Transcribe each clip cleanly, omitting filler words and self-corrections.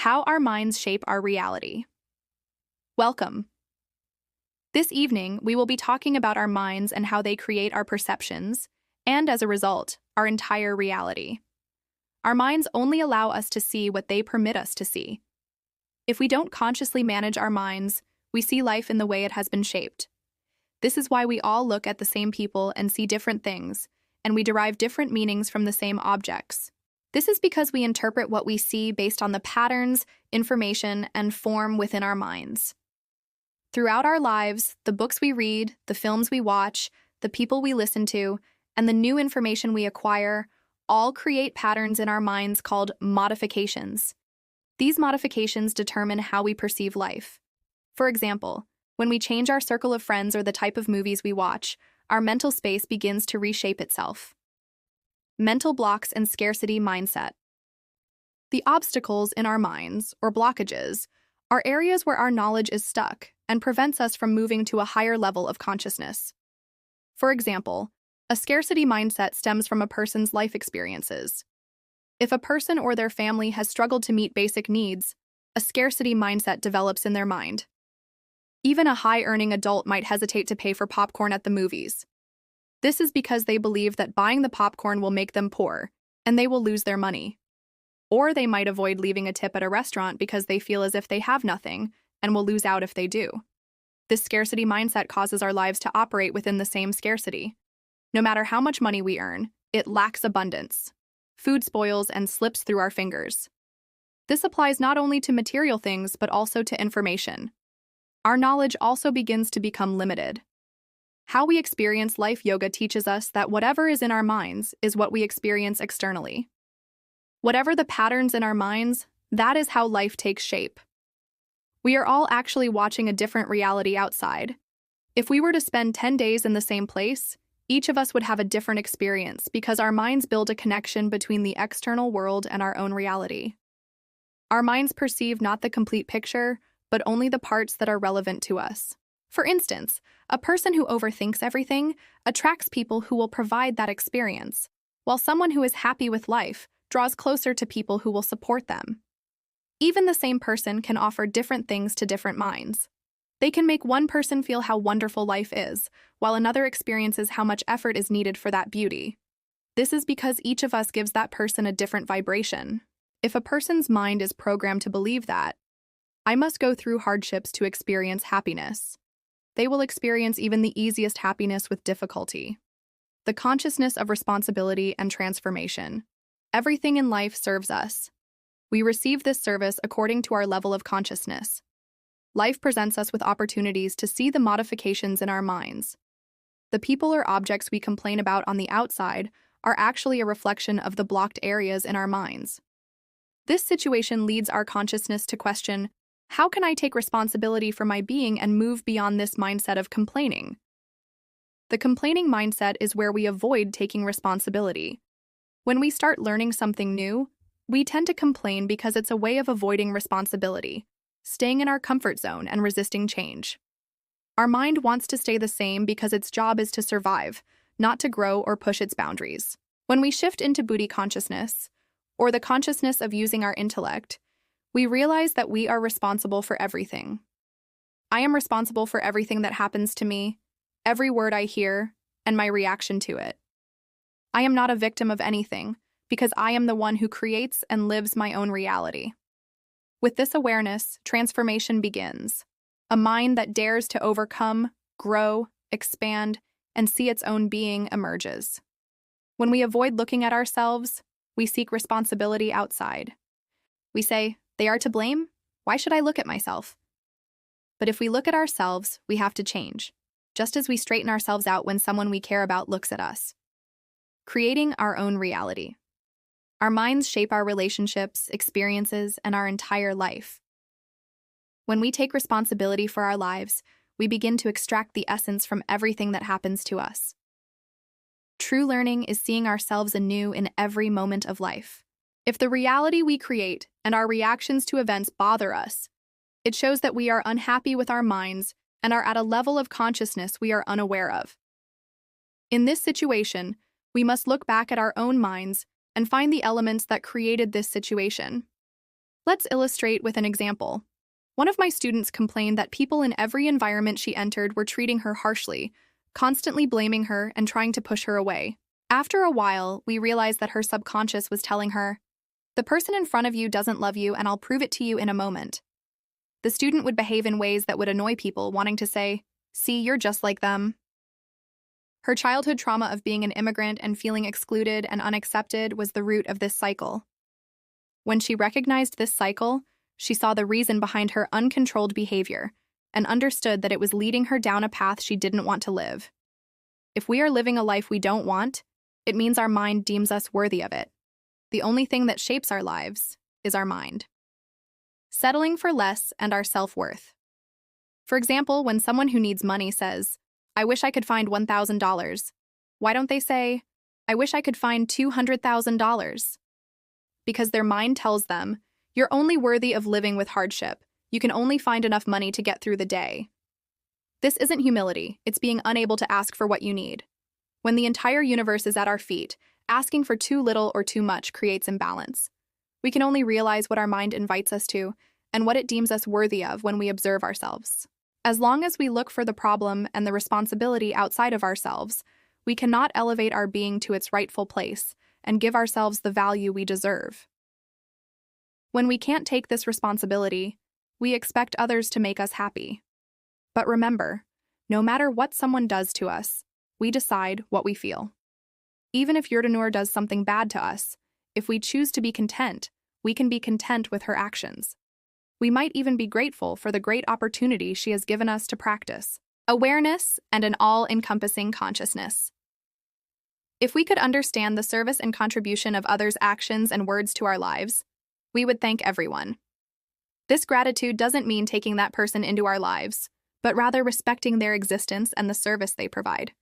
How our minds shape our reality. Welcome. This evening, we will be talking about our minds and how they create our perceptions, and as a result, our entire reality. Our minds only allow us to see what they permit us to see. If we don't consciously manage our minds, we see life in the way it has been shaped. This is why we all look at the same people and see different things, and we derive different meanings from the same objects. This is because we interpret what we see based on the patterns, information, and form within our minds. Throughout our lives, the books we read, the films we watch, the people we listen to, and the new information we acquire all create patterns in our minds called modifications. These modifications determine how we perceive life. For example, when we change our circle of friends or the type of movies we watch, our mental space begins to reshape itself. Mental blocks and scarcity mindset. The obstacles in our minds, or blockages, are areas where our knowledge is stuck and prevents us from moving to a higher level of consciousness. For example, a scarcity mindset stems from a person's life experiences. If a person or their family has struggled to meet basic needs, a scarcity mindset develops in their mind. Even a high-earning adult might hesitate to pay for popcorn at the movies. This is because they believe that buying the popcorn will make them poor, and they will lose their money. Or they might avoid leaving a tip at a restaurant because they feel as if they have nothing and will lose out if they do. This scarcity mindset causes our lives to operate within the same scarcity. No matter how much money we earn, it lacks abundance. Food spoils and slips through our fingers. This applies not only to material things but also to information. Our knowledge also begins to become limited. How we experience life yoga teaches us that whatever is in our minds is what we experience externally. Whatever the patterns in our minds, that is how life takes shape. We are all actually watching a different reality outside. If we were to spend 10 days in the same place, each of us would have a different experience because our minds build a connection between the external world and our own reality. Our minds perceive not the complete picture, but only the parts that are relevant to us. For instance, a person who overthinks everything attracts people who will provide that experience, while someone who is happy with life draws closer to people who will support them. Even the same person can offer different things to different minds. They can make one person feel how wonderful life is, while another experiences how much effort is needed for that beauty. This is because each of us gives that person a different vibration. If a person's mind is programmed to believe that, I must go through hardships to experience happiness, they will experience even the easiest happiness with difficulty. The consciousness of responsibility and transformation. Everything in life serves us. We receive this service according to our level of consciousness. Life presents us with opportunities to see the modifications in our minds. The people or objects we complain about on the outside are actually a reflection of the blocked areas in our minds. This situation leads our consciousness to question, how can I take responsibility for my being and move beyond this mindset of complaining? The complaining mindset is where we avoid taking responsibility. When we start learning something new, we tend to complain because it's a way of avoiding responsibility, staying in our comfort zone and resisting change. Our mind wants to stay the same because its job is to survive, not to grow or push its boundaries. When we shift into buddhi consciousness, or the consciousness of using our intellect, we realize that we are responsible for everything. I am responsible for everything that happens to me, every word I hear, and my reaction to it. I am not a victim of anything, because I am the one who creates and lives my own reality. With this awareness, transformation begins. A mind that dares to overcome, grow, expand, and see its own being emerges. When we avoid looking at ourselves, we seek responsibility outside. We say, they are to blame? Why should I look at myself? But if we look at ourselves, we have to change, just as we straighten ourselves out when someone we care about looks at us. Creating our own reality. Our minds shape our relationships, experiences, and our entire life. When we take responsibility for our lives, we begin to extract the essence from everything that happens to us. True learning is seeing ourselves anew in every moment of life. If the reality we create and our reactions to events bother us, it shows that we are unhappy with our minds and are at a level of consciousness we are unaware of. In this situation, we must look back at our own minds and find the elements that created this situation. Let's illustrate with an example. One of my students complained that people in every environment she entered were treating her harshly, constantly blaming her and trying to push her away. After a while, we realized that her subconscious was telling her, "The person in front of you doesn't love you, and I'll prove it to you in a moment." The student would behave in ways that would annoy people, wanting to say, "See, you're just like them." Her childhood trauma of being an immigrant and feeling excluded and unaccepted was the root of this cycle. When she recognized this cycle, she saw the reason behind her uncontrolled behavior and understood that it was leading her down a path she didn't want to live. If we are living a life we don't want, it means our mind deems us worthy of it. The only thing that shapes our lives is our mind. Settling for less and our self-worth. For example, when someone who needs money says, "I wish I could find $1,000, why don't they say, "I wish I could find $200,000? Because their mind tells them, "You're only worthy of living with hardship. You can only find enough money to get through the day." This isn't humility, it's being unable to ask for what you need. When the entire universe is at our feet, asking for too little or too much creates imbalance. We can only realize what our mind invites us to and what it deems us worthy of when we observe ourselves. As long as we look for the problem and the responsibility outside of ourselves, we cannot elevate our being to its rightful place and give ourselves the value we deserve. When we can't take this responsibility, we expect others to make us happy. But remember, no matter what someone does to us, we decide what we feel. Even if Yurdanur does something bad to us, if we choose to be content, we can be content with her actions. We might even be grateful for the great opportunity she has given us to practice awareness and an all-encompassing consciousness. If we could understand the service and contribution of others' actions and words to our lives, we would thank everyone. This gratitude doesn't mean taking that person into our lives, but rather respecting their existence and the service they provide.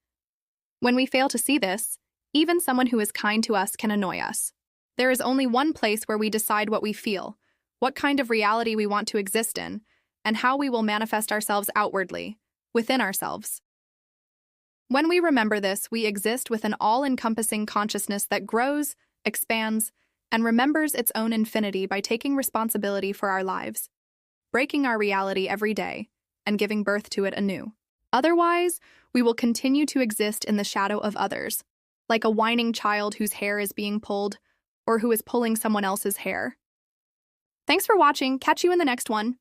When we fail to see this, even someone who is kind to us can annoy us. There is only one place where we decide what we feel, what kind of reality we want to exist in, and how we will manifest ourselves outwardly, within ourselves. When we remember this, we exist with an all-encompassing consciousness that grows, expands, and remembers its own infinity by taking responsibility for our lives, breaking our reality every day, and giving birth to it anew. Otherwise, we will continue to exist in the shadow of others, like a whining child whose hair is being pulled, or who is pulling someone else's hair. Thanks for watching. Catch you in the next one.